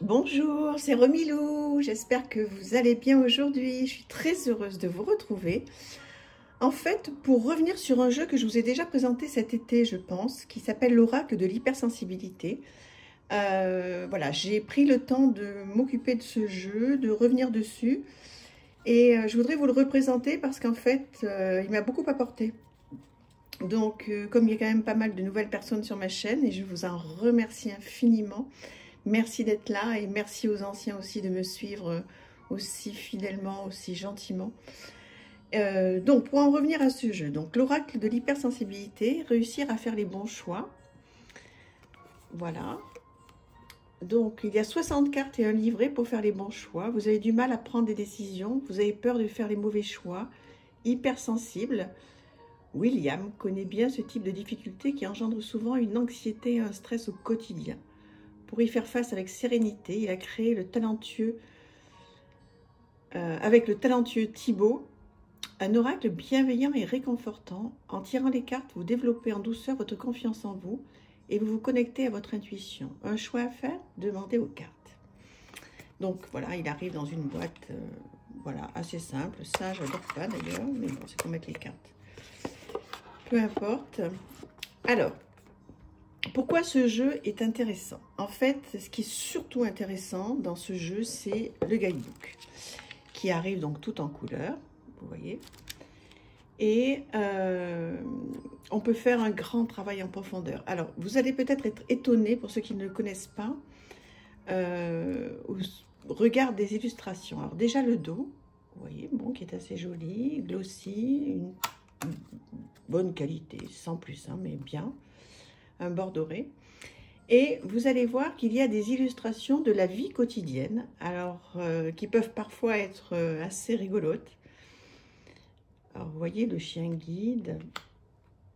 Bonjour, c'est Romilou, j'espère que vous allez bien aujourd'hui. Je suis très heureuse de vous retrouver. En fait, pour revenir sur un jeu que je vous ai déjà présenté cet été, je pense, qui s'appelle l'Oracle de l'hypersensibilité. Voilà, j'ai pris le temps de m'occuper de ce jeu, de revenir dessus. Et je voudrais vous le représenter parce qu'en fait, il m'a beaucoup apporté. Donc, comme il y a quand même pas mal de nouvelles personnes sur ma chaîne, et je vous en remercie infiniment. Merci d'être là et merci aux anciens aussi de me suivre aussi fidèlement, aussi gentiment. Donc, pour en revenir à ce jeu, donc l'oracle de l'hypersensibilité, réussir à faire les bons choix. Voilà. Donc, il y a 60 cartes et un livret pour faire les bons choix. Vous avez du mal à prendre des décisions, vous avez peur de faire les mauvais choix. Hypersensible. William connaît bien ce type de difficulté qui engendre souvent une anxiété et un stress au quotidien. Pour y faire face avec sérénité, il a créé avec le talentueux Thibaut, un oracle bienveillant et réconfortant. En tirant les cartes, vous développez en douceur votre confiance en vous et vous vous connectez à votre intuition. Un choix à faire, demandez aux cartes. Donc voilà, il arrive dans une boîte voilà, assez simple. Ça, j'adore pas d'ailleurs, mais bon, c'est pour mettre les cartes. Peu importe. Alors, pourquoi ce jeu est intéressant? En fait, ce qui est surtout intéressant dans ce jeu, c'est le guidebook, qui arrive donc tout en couleur, vous voyez. Et on peut faire un grand travail en profondeur. Alors, vous allez peut-être être étonné, pour ceux qui ne le connaissent pas, au regard des illustrations. Alors déjà le dos, vous voyez, bon, qui est assez joli, glossy, une bonne qualité, sans plus, hein, mais bien. Un bord doré. Et vous allez voir qu'il y a des illustrations de la vie quotidienne, alors qui peuvent parfois être assez rigolotes. Alors vous voyez le chien guide,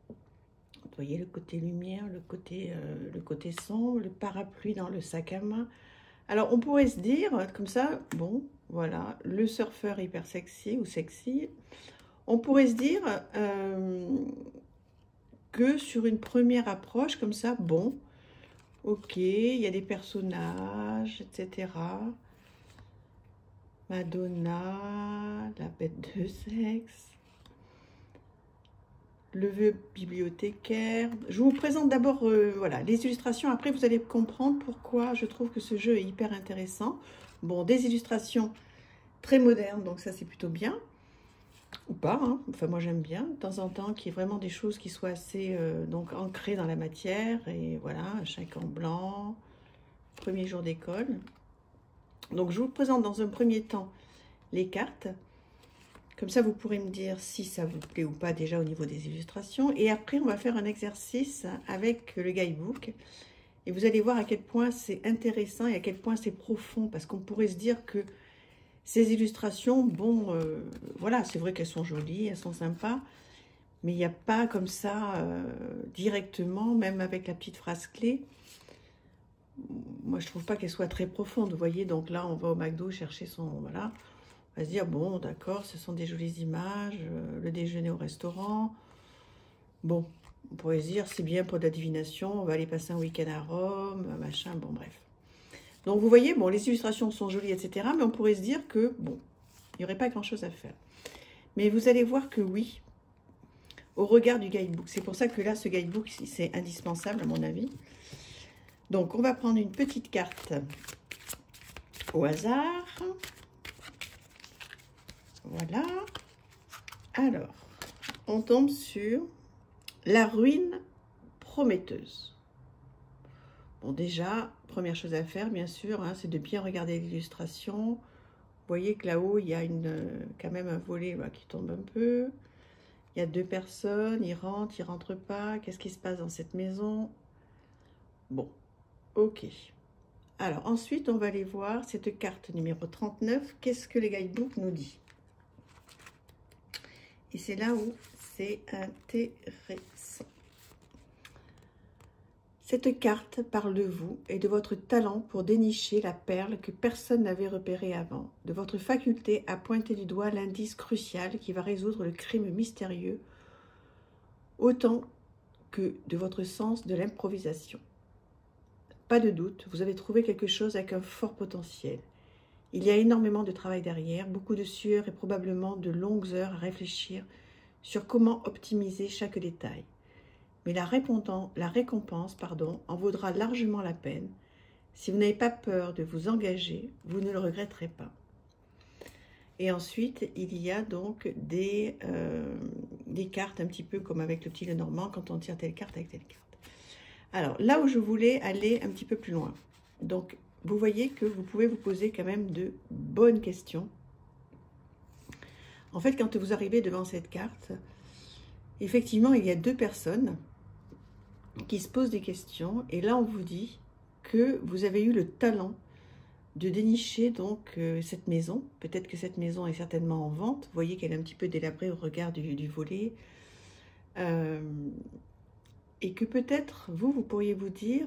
vous voyez le côté lumière, le côté sombre, le parapluie dans le sac à main. Alors on pourrait se dire comme ça, bon voilà, le surfeur hyper sexy ou sexy. On pourrait se dire que sur une première approche comme ça, bon, ok, il y a des personnages, etc. Madonna, la bête de sexe, le vieux bibliothécaire. Je vous présente d'abord voilà, les illustrations. Après, vous allez comprendre pourquoi je trouve que ce jeu est hyper intéressant. Bon, des illustrations très modernes, donc ça, c'est plutôt bien. Ou pas, hein. Enfin moi j'aime bien de temps en temps qu'il y ait vraiment des choses qui soient assez donc ancrées dans la matière. Et voilà, un chèque en blanc, premier jour d'école. Donc je vous présente dans un premier temps les cartes, comme ça vous pourrez me dire si ça vous plaît ou pas déjà au niveau des illustrations. Et après on va faire un exercice avec le guidebook et vous allez voir à quel point c'est intéressant et à quel point c'est profond, parce qu'on pourrait se dire que ces illustrations, bon, voilà, c'est vrai qu'elles sont jolies, elles sont sympas, mais il n'y a pas comme ça, directement, même avec la petite phrase clé. Moi, je trouve pas qu'elle soit très profonde, vous voyez. Donc là, on va au McDo chercher son, voilà. On va se dire, bon, d'accord, ce sont des jolies images, le déjeuner au restaurant. Bon, on pourrait se dire, c'est bien pour de la divination, on va aller passer un week-end à Rome, machin, bon, bref. Donc, vous voyez, bon, les illustrations sont jolies, etc. Mais on pourrait se dire que, bon, il n'y aurait pas grand-chose à faire. Mais vous allez voir que oui, au regard du guidebook. C'est pour ça que là, ce guidebook, c'est indispensable, à mon avis. Donc, on va prendre une petite carte au hasard. Voilà. Alors, on tombe sur la ruine prometteuse. Bon, déjà, première chose à faire, bien sûr, hein, c'est de bien regarder l'illustration. Vous voyez que là-haut, il y a quand même un volet là, qui tombe un peu. Il y a deux personnes, ils rentrent pas. Qu'est-ce qui se passe dans cette maison? Bon, ok. Alors, ensuite, on va aller voir cette carte numéro 39. Qu'est-ce que le guidebook nous dit? Et c'est là où c'est intéressant. Cette carte parle de vous et de votre talent pour dénicher la perle que personne n'avait repérée avant, de votre faculté à pointer du doigt l'indice crucial qui va résoudre le crime mystérieux, autant que de votre sens de l'improvisation. pas de doute, vous avez trouvé quelque chose avec un fort potentiel. Il y a énormément de travail derrière, beaucoup de sueur et probablement de longues heures à réfléchir sur comment optimiser chaque détail. Mais la récompense en vaudra largement la peine. Si vous n'avez pas peur de vous engager, vous ne le regretterez pas. Et ensuite, il y a donc des cartes un petit peu comme avec le petit Lenormand, quand on tire telle carte avec telle carte. Alors, là où je voulais aller un petit peu plus loin. Donc, vous voyez que vous pouvez vous poser quand même de bonnes questions. En fait, quand vous arrivez devant cette carte, effectivement, il y a deux personnes qui se posent des questions. Et là, on vous dit que vous avez eu le talent de dénicher donc cette maison. Peut-être que cette maison est certainement en vente. Vous voyez qu'elle est un petit peu délabrée au regard du volet. Et que peut-être, vous pourriez vous dire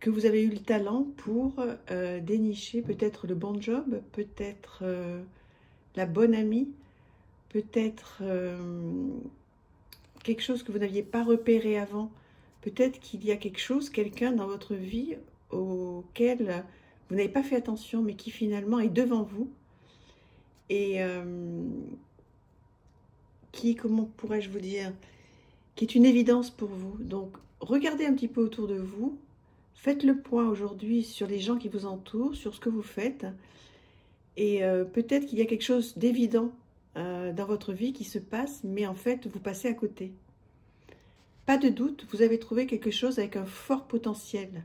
que vous avez eu le talent pour dénicher peut-être le bon job, peut-être la bonne amie, peut-être quelque chose que vous n'aviez pas repéré avant. Peut-être qu'il y a quelque chose, quelqu'un dans votre vie auquel vous n'avez pas fait attention, mais qui finalement est devant vous et qui, comment pourrais-je vous dire, qui est une évidence pour vous. Donc, regardez un petit peu autour de vous, faites le point aujourd'hui sur les gens qui vous entourent, sur ce que vous faites, et peut-être qu'il y a quelque chose d'évident dans votre vie qui se passe, mais en fait, vous passez à côté. Pas de doute, vous avez trouvé quelque chose avec un fort potentiel.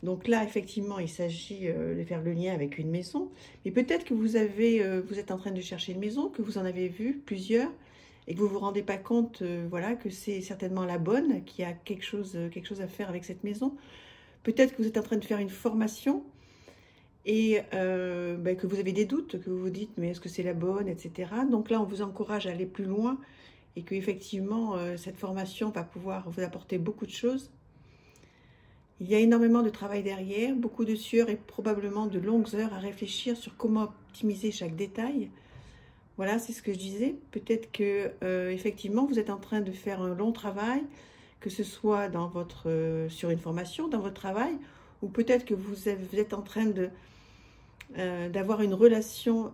Donc là, effectivement, il s'agit de faire le lien avec une maison, mais peut-être que vous êtes en train de chercher une maison, que vous en avez vu plusieurs, et que vous ne vous rendez pas compte voilà, que c'est certainement la bonne, qui a quelque chose à faire avec cette maison. Peut-être que vous êtes en train de faire une formation et que vous avez des doutes, que vous vous dites mais est-ce que c'est la bonne, etc. Donc là, on vous encourage à aller plus loin et qu'effectivement, cette formation va pouvoir vous apporter beaucoup de choses. Il y a énormément de travail derrière, beaucoup de sueur et probablement de longues heures à réfléchir sur comment optimiser chaque détail. Voilà, c'est ce que je disais. Peut-être que effectivement, vous êtes en train de faire un long travail, que ce soit dans sur une formation, dans votre travail, ou peut-être que vous êtes en train d'avoir une relation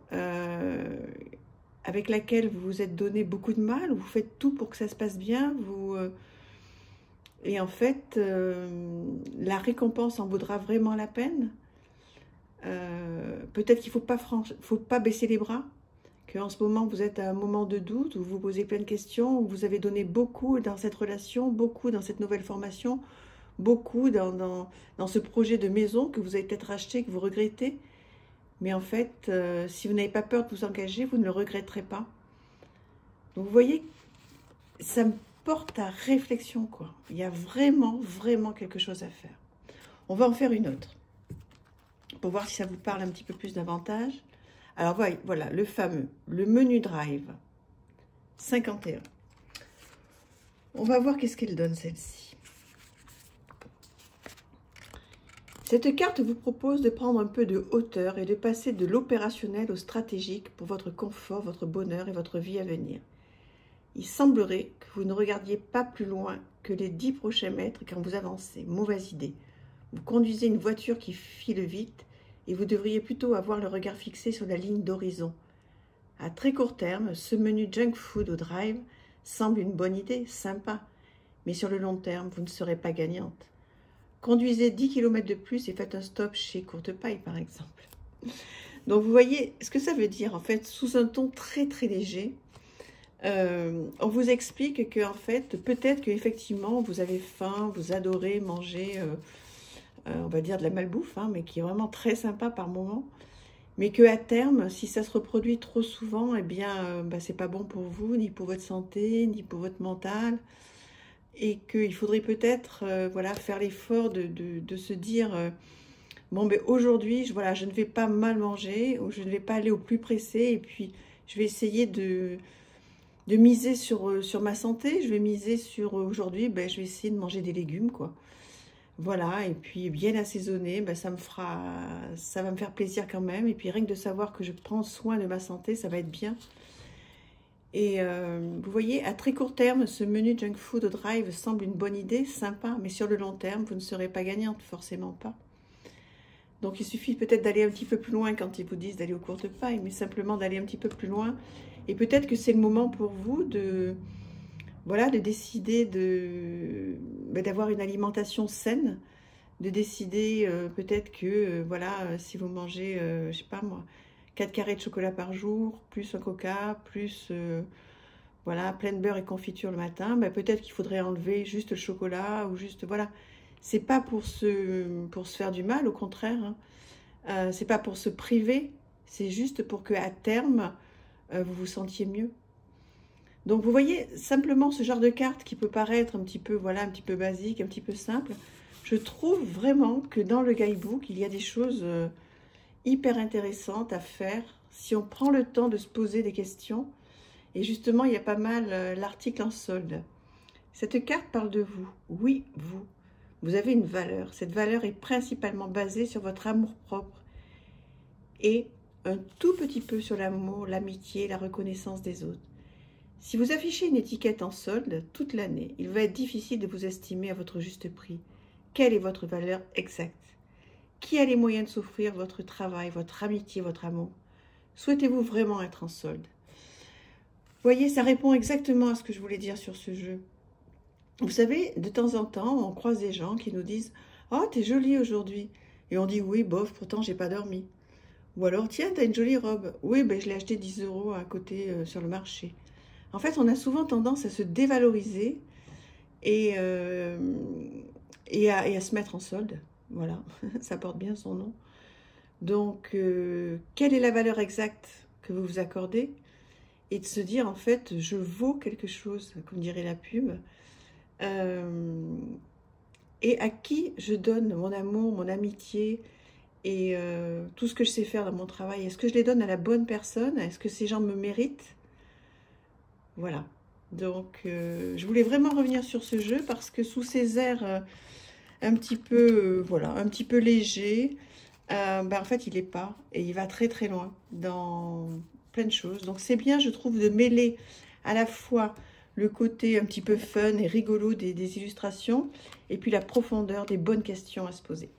avec laquelle vous vous êtes donné beaucoup de mal, vous faites tout pour que ça se passe bien, et en fait, la récompense en vaudra vraiment la peine. Peut-être qu'il ne faut pas baisser les bras, qu'en ce moment, vous êtes à un moment de doute, où vous vous posez plein de questions, où vous avez donné beaucoup dans cette relation, beaucoup dans cette nouvelle formation, beaucoup dans ce projet de maison que vous avez peut-être acheté, que vous regrettez. Mais en fait, si vous n'avez pas peur de vous engager, vous ne le regretterez pas. Donc vous voyez, ça me porte à réflexion, quoi. Il y a vraiment, vraiment quelque chose à faire. On va en faire une autre, pour voir si ça vous parle un petit peu plus davantage. Alors voilà, le fameux, le menu drive, 51. On va voir qu'est-ce qu'elle donne, celle-ci. Cette carte vous propose de prendre un peu de hauteur et de passer de l'opérationnel au stratégique pour votre confort, votre bonheur et votre vie à venir. Il semblerait que vous ne regardiez pas plus loin que les 10 prochains mètres quand vous avancez. Mauvaise idée. Vous conduisez une voiture qui file vite et vous devriez plutôt avoir le regard fixé sur la ligne d'horizon. À très court terme, ce menu junk food au drive semble une bonne idée, sympa, mais sur le long terme, vous ne serez pas gagnante. Conduisez 10 km de plus et faites un stop chez Courte Paille, par exemple. Donc, vous voyez ce que ça veut dire, en fait, sous un ton très, très léger. On vous explique que, en fait, peut-être qu'effectivement, vous avez faim, vous adorez manger, on va dire de la malbouffe, hein, mais qui est vraiment très sympa par moment. Mais qu'à terme, si ça se reproduit trop souvent, eh bien, c'est pas bon pour vous, ni pour votre santé, ni pour votre mental. Et qu'il faudrait peut-être voilà, faire l'effort de se dire bon, ben aujourd'hui, voilà, je ne vais pas mal manger, ou je ne vais pas aller au plus pressé, et puis je vais essayer de miser sur ma santé. Je vais miser sur aujourd'hui, ben, je vais essayer de manger des légumes, quoi. Voilà, et puis bien assaisonné, ben, ça va me faire plaisir quand même. Et puis rien que de savoir que je prends soin de ma santé, ça va être bien. Et vous voyez, à très court terme, ce menu junk food au drive semble une bonne idée, sympa, mais sur le long terme, vous ne serez pas gagnante, forcément pas. Donc il suffit peut-être d'aller un petit peu plus loin quand ils vous disent d'aller aux courtes pailles, mais simplement d'aller un petit peu plus loin. Et peut-être que c'est le moment pour vous de, voilà, de décider d'avoir une alimentation saine, de décider peut-être que, voilà, si vous mangez, je sais pas moi, 4 carrés de chocolat par jour, plus un coca, plus, voilà, plein de beurre et confiture le matin, ben, peut-être qu'il faudrait enlever juste le chocolat ou juste, voilà. C'est pas pour se faire du mal, au contraire, hein. C'est pas pour se priver, c'est juste pour qu'à terme, vous vous sentiez mieux. Donc vous voyez, simplement ce genre de carte qui peut paraître un petit peu, voilà, un petit peu basique, un petit peu simple, je trouve vraiment que dans le guidebook, il y a des choses hyper intéressantes à faire si on prend le temps de se poser des questions. Et justement, il y a pas mal l'article en solde. Cette carte parle de vous. Oui, vous. Vous avez une valeur. Cette valeur est principalement basée sur votre amour-propre et un tout petit peu sur l'amour, l'amitié, la reconnaissance des autres. Si vous affichez une étiquette en solde toute l'année, il va être difficile de vous estimer à votre juste prix. Quelle est votre valeur exacte? Qui a les moyens de s'offrir votre travail, votre amitié, votre amour? Souhaitez-vous vraiment être en solde? Vous voyez, ça répond exactement à ce que je voulais dire sur ce jeu. Vous savez, de temps en temps, on croise des gens qui nous disent « Oh, t'es jolie aujourd'hui !» Et on dit « Oui, bof, pourtant j'ai pas dormi. » Ou alors « Tiens, t'as une jolie robe. » « Oui, ben, je l'ai acheté 10 € à côté sur le marché. » En fait, on a souvent tendance à se dévaloriser et à se mettre en solde. Voilà, ça porte bien son nom. Donc, quelle est la valeur exacte que vous vous accordez? Et de se dire, en fait, je vaux quelque chose, comme dirait la pub. Et à qui je donne mon amour, mon amitié et tout ce que je sais faire dans mon travail. Est-ce que je les donne à la bonne personne? Est-ce que ces gens me méritent? Voilà. Donc, je voulais vraiment revenir sur ce jeu parce que sous ces airs un petit peu, voilà, un petit peu légers, ben, en fait, il n'est pas. Et il va très très loin dans plein de choses. Donc, c'est bien, je trouve, de mêler à la fois le côté un petit peu fun et rigolo des illustrations, et puis la profondeur des bonnes questions à se poser.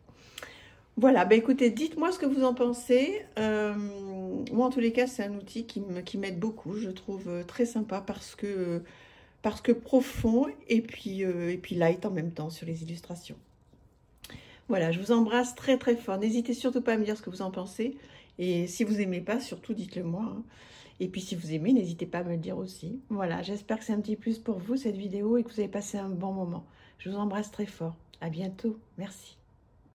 Voilà, ben écoutez, dites-moi ce que vous en pensez. Moi, en tous les cas, c'est un outil qui m'aide beaucoup. Je trouve très sympa parce que profond et puis light en même temps sur les illustrations. Voilà, je vous embrasse très très fort. N'hésitez surtout pas à me dire ce que vous en pensez. Et si vous n'aimez pas, surtout dites-le moi, hein. Et puis si vous aimez, n'hésitez pas à me le dire aussi. Voilà, j'espère que c'est un petit plus pour vous cette vidéo et que vous avez passé un bon moment. Je vous embrasse très fort. À bientôt. Merci.